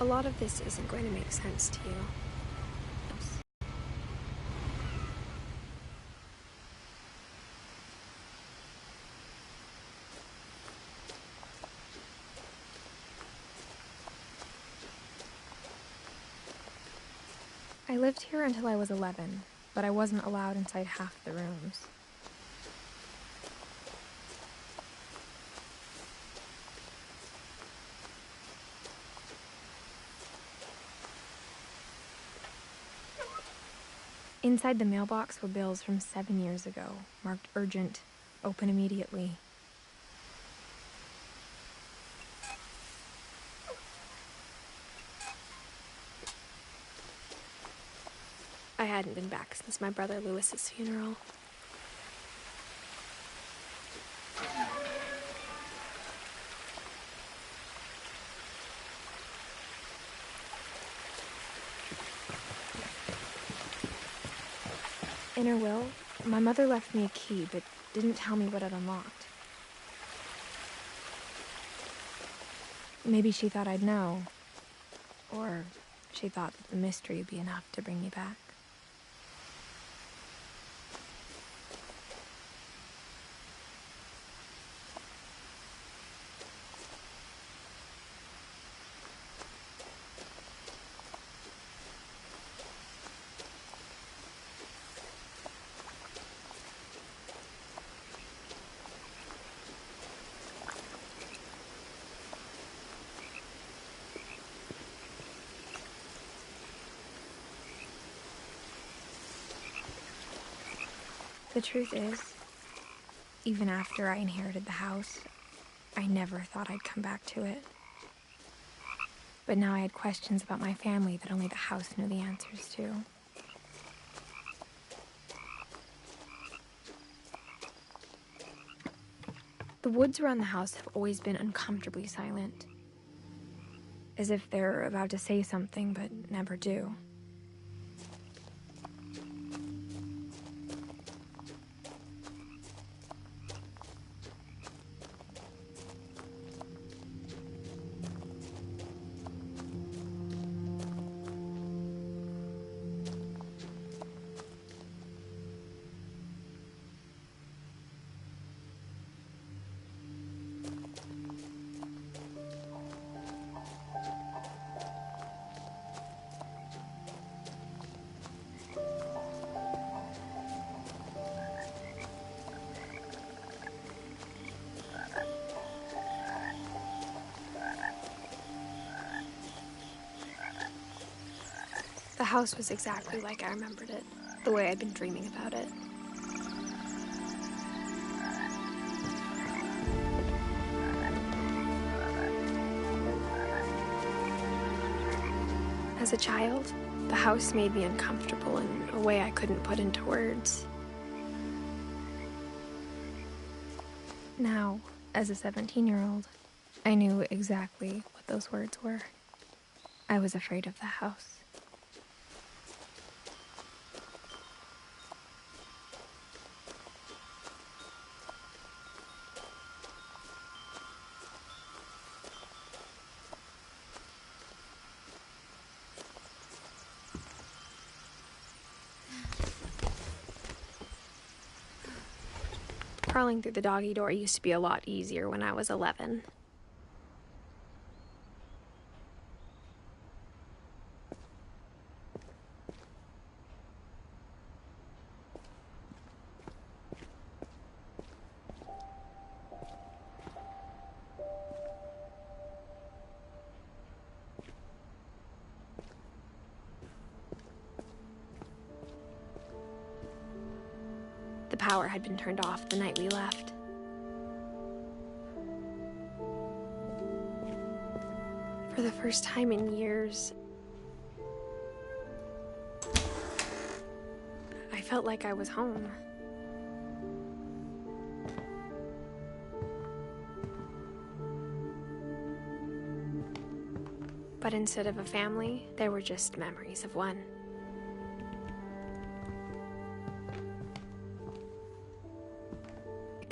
A lot of this isn't going to make sense to you. I lived here until I was 11, but I wasn't allowed inside half the rooms. Inside the mailbox were bills from 7 years ago, marked urgent, open immediately. I hadn't been back since my brother Lewis's funeral. In her will, my mother left me a key, but didn't tell me what it unlocked. Maybe she thought I'd know, or she thought that the mystery would be enough to bring me back. The truth is, even after I inherited the house, I never thought I'd come back to it. But now I had questions about my family that only the house knew the answers to. The woods around the house have always been uncomfortably silent, as if they're about to say something but never do. The house was exactly like I remembered it, the way I'd been dreaming about it. As a child, the house made me uncomfortable in a way I couldn't put into words. Now, as a 17-year-old, I knew exactly what those words were. I was afraid of the house. Crawling through the doggy door used to be a lot easier when I was 11. The power had been turned off the night we left. For the first time in years, I felt like I was home. But instead of a family, there were just memories of one.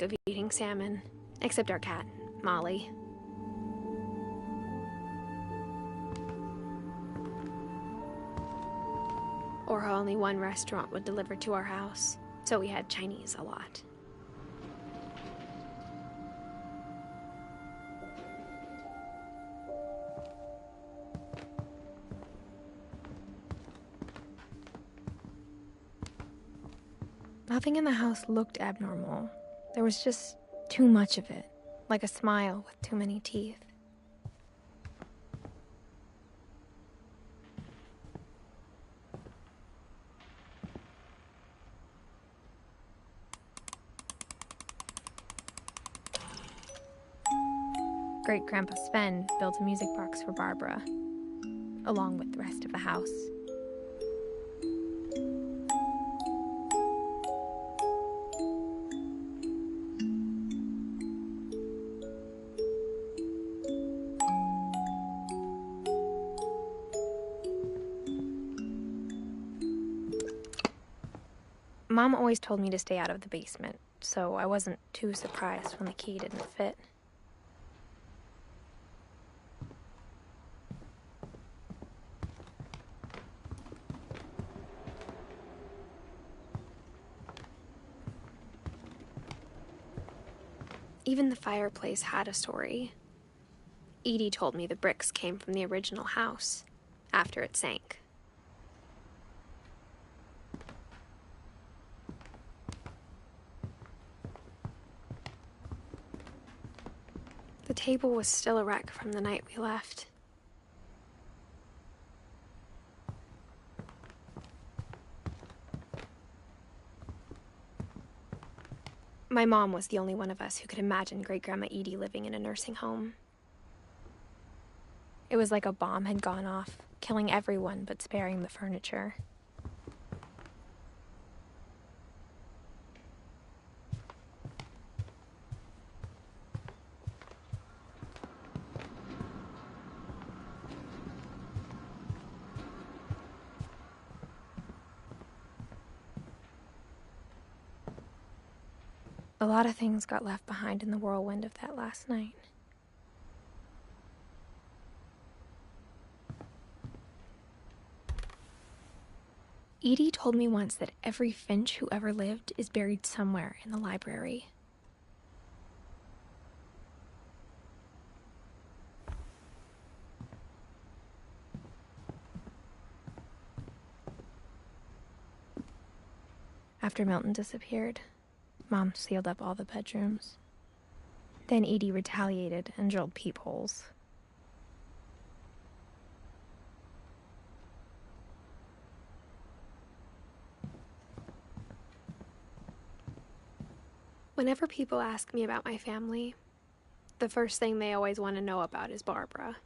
Of eating salmon, except our cat, Molly. or how only one restaurant would deliver to our house, so we had Chinese a lot. Nothing in the house looked abnormal. There was just too much of it, like a smile with too many teeth. Great-Grandpa Sven built a music box for Barbara, along with the rest of the house. Mom always told me to stay out of the basement, so I wasn't too surprised when the key didn't fit. Even the fireplace had a story. Edie told me the bricks came from the original house, after it sank. The table was still a wreck from the night we left. My mom was the only one of us who could imagine Great-Grandma Edie living in a nursing home. It was like a bomb had gone off, killing everyone but sparing the furniture. A lot of things got left behind in the whirlwind of that last night. Edie told me once that every Finch who ever lived is buried somewhere in the library. After Milton disappeared, Mom sealed up all the bedrooms. Then Edie retaliated and drilled peepholes. Whenever people ask me about my family, the first thing they always want to know about is Barbara.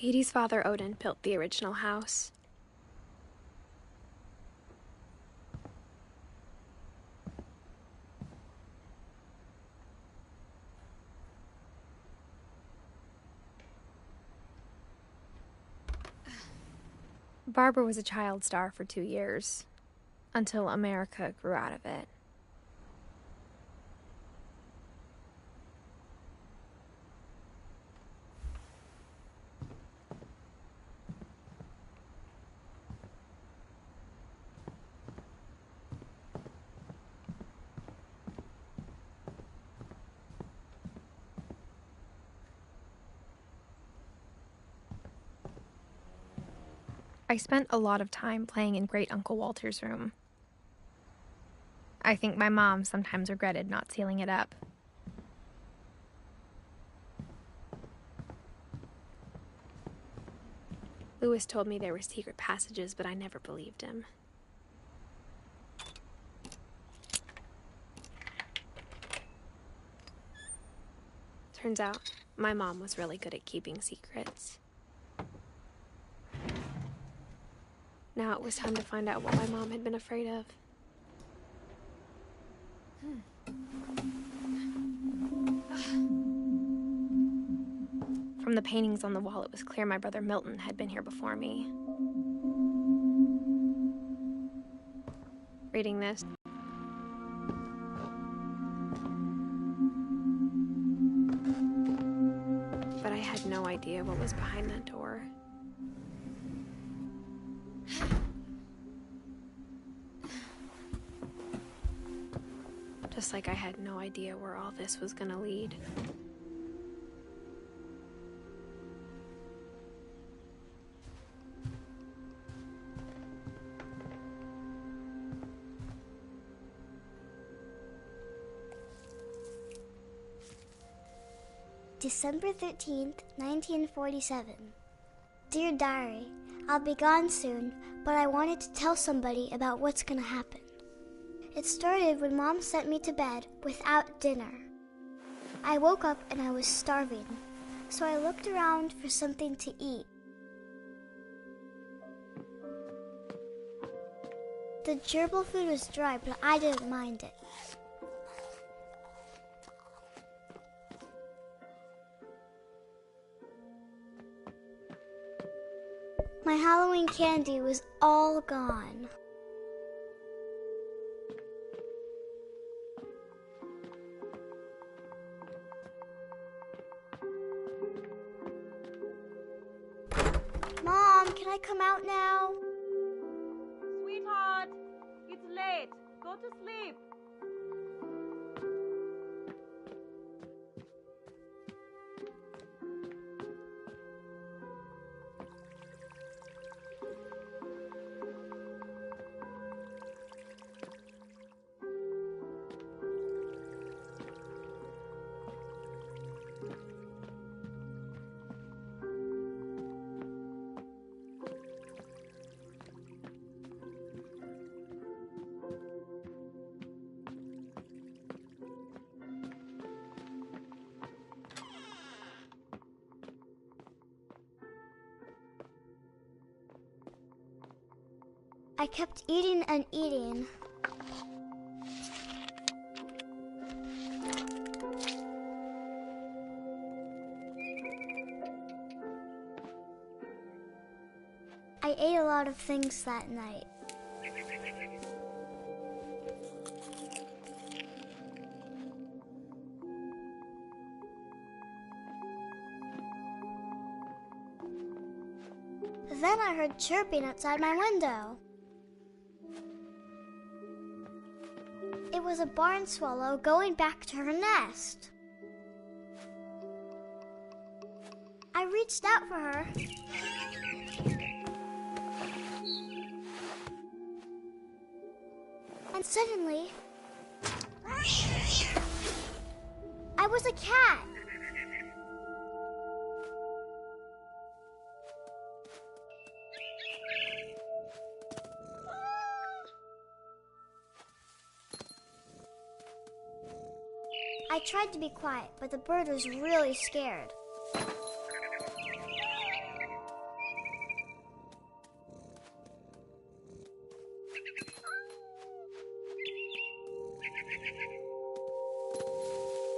Edie's father, Odin, built the original house. Barbara was a child star for 2 years, until America grew out of it. I spent a lot of time playing in Great Uncle Walter's room. I think my mom sometimes regretted not sealing it up. Lewis told me there were secret passages, but I never believed him. Turns out, my mom was really good at keeping secrets. Now it was time to find out what my mom had been afraid of. From the paintings on the wall, it was clear my brother Milton had been here before me. Reading this, idea what was behind that door. Just like I had no idea where all this was gonna lead. December 13th, 1947. Dear Diary, I'll be gone soon, but I wanted to tell somebody about what's gonna happen. It started when Mom sent me to bed without dinner. I woke up and I was starving, so I looked around for something to eat. The gerbil food was dry, but I didn't mind it. My Halloween candy was all gone. Mom, can I come out now? Sweetheart, it's late. Go to sleep. I kept eating and eating. I ate a lot of things that night. Then I heard chirping outside my window. It was a barn swallow going back to her nest. I reached out for her. And suddenly, I was a cat. I tried to be quiet, but the bird was really scared.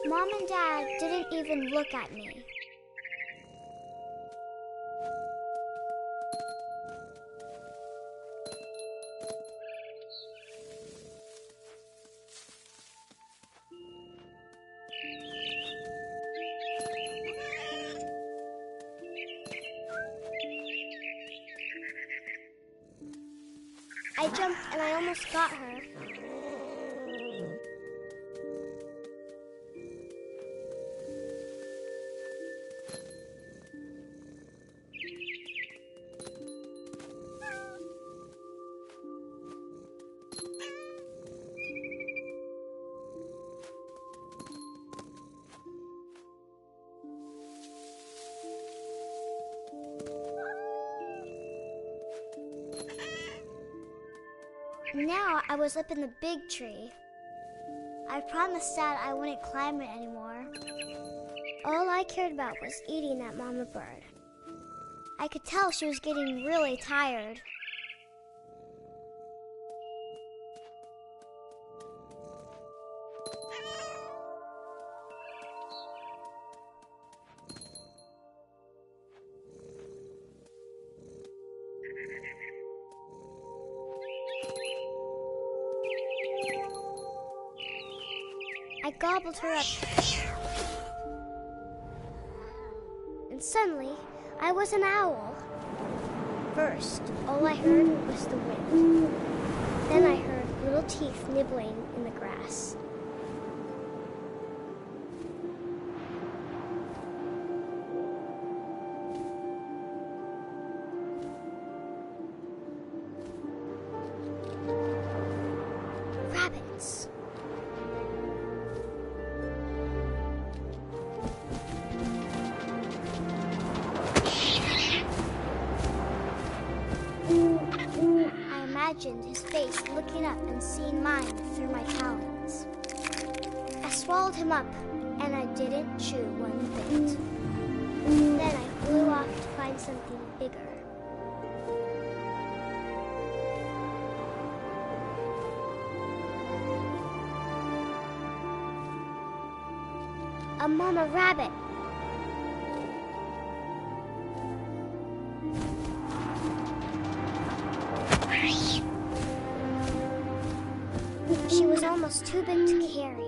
Mom and Dad didn't even look at me. I jumped and I almost got her. Now I was up in the big tree. I promised Dad I wouldn't climb it anymore. All I cared about was eating that mama bird. I could tell she was getting really tired. I gobbled her up and and suddenly I was an owl. First, all I heard was the wind. Then I heard little teeth nibbling in the grass. Rabbits. I imagined his face looking up and seeing mine through my talons. I swallowed him up, and I didn't chew one bit. Then I flew off to find something bigger. A mama rabbit. She was almost too big to carry.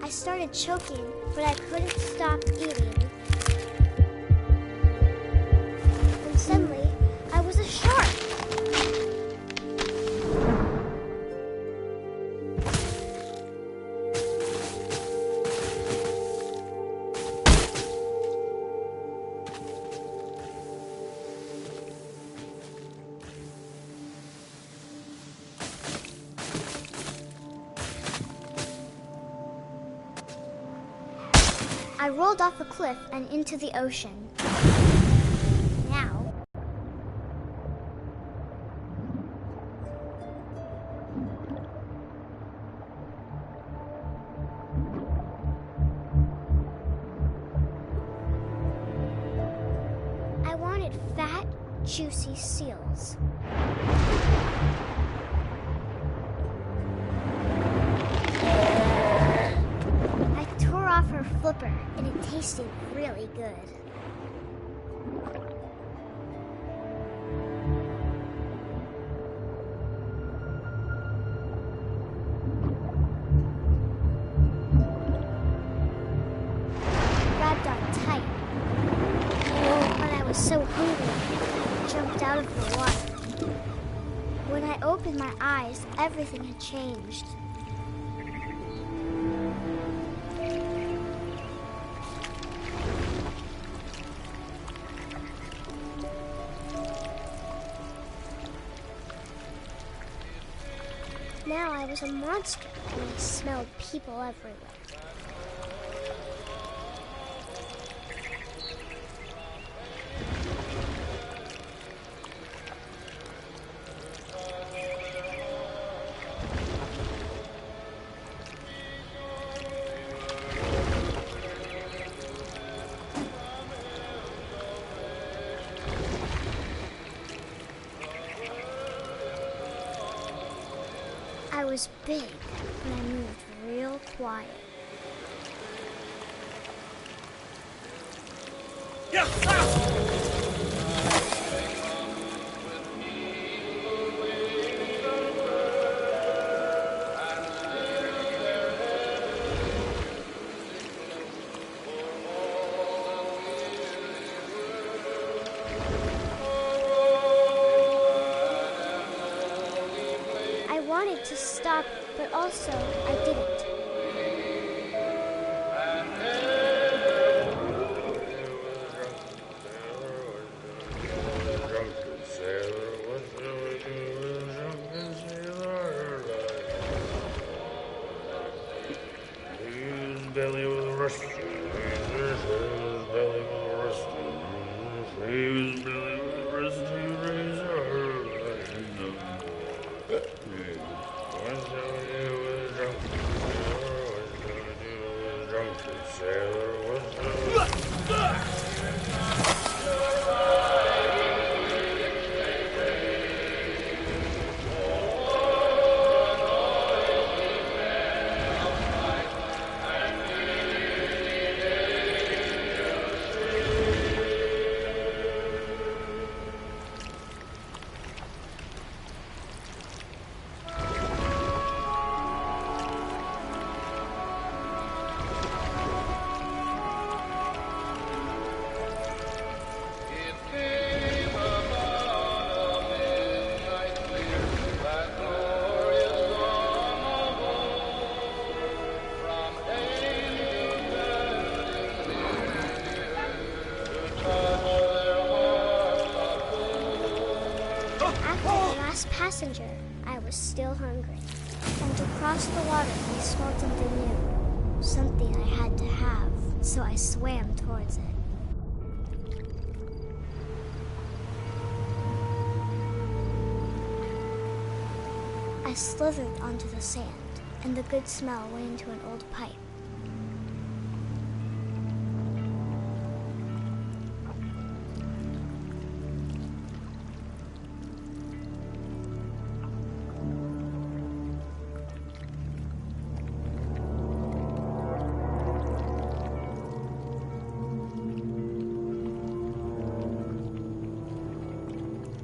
I started choking, but I couldn't stop eating. And suddenly, I was a shark. I rolled off a cliff and into the ocean. Now, I wanted fat, juicy seals. Off her flipper, and it tasted really good. Grabbed on tight, but I was so hungry, I jumped out of the water. When I opened my eyes, everything had changed. Now I was a monster, and I smelled people everywhere. I was big, and I moved real quiet. I wanted to stop, but also I didn't. Belly was rusty. His belly was rusty. His belly was rusty. Razor. What's drunk sailor? last passenger, I was still hungry. And to cross the water, we smelled something new. Something I had to have, so I swam towards it. I slithered onto the sand, and the good smell went into an old pipe.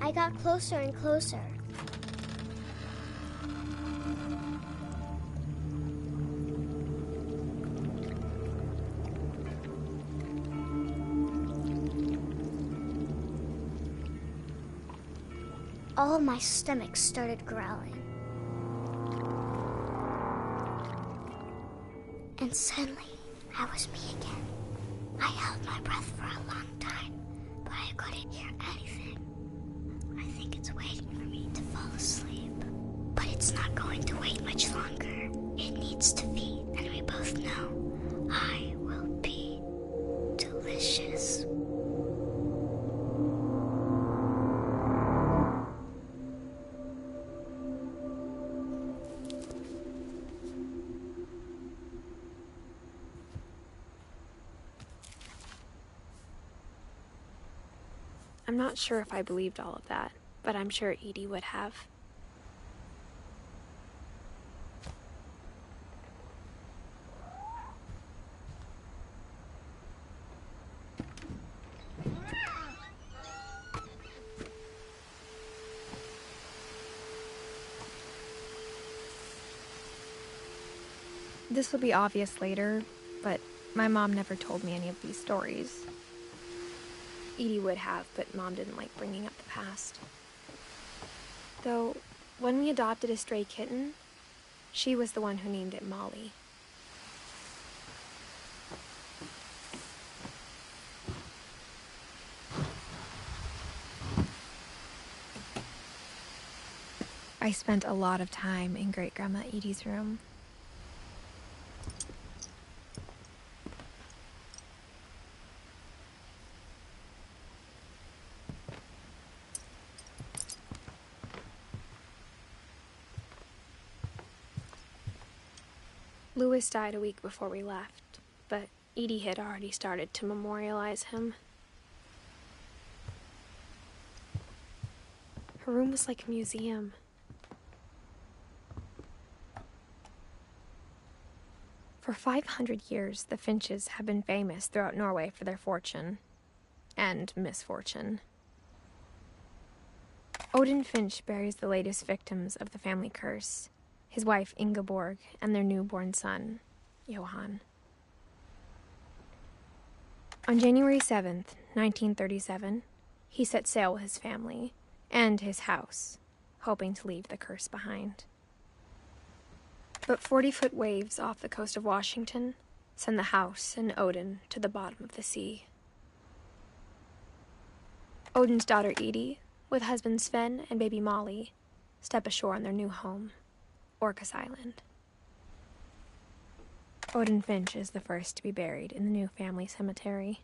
I got closer and closer. All of my stomach started growling. And suddenly, I was me again. I held my breath for a long time, but I couldn't hear anything. I think it's waiting for me to fall asleep. But it's not going to wait much longer. It needs to feed, and we both know I will be delicious. I'm not sure if I believed all of that, but I'm sure Edie would have. This will be obvious later, but my mom never told me any of these stories. Edie would have, but Mom didn't like bringing up the past. Though, when we adopted a stray kitten, she was the one who named it Molly. I spent a lot of time in Great-Grandma Edie's room. Louis died a week before we left, but Edie had already started to memorialize him. Her room was like a museum. For 500 years, the Finches have been famous throughout Norway for their fortune and misfortune. Odin Finch buries the latest victims of the family curse, his wife Ingeborg and their newborn son, Johan. On January 7th, 1937, he set sail with his family and his house, hoping to leave the curse behind. But 40-foot waves off the coast of Washington send the house and Odin to the bottom of the sea. Odin's daughter Edie, with husband Sven and baby Molly, step ashore on their new home, Orcas Island. Odin Finch is the first to be buried in the new family cemetery.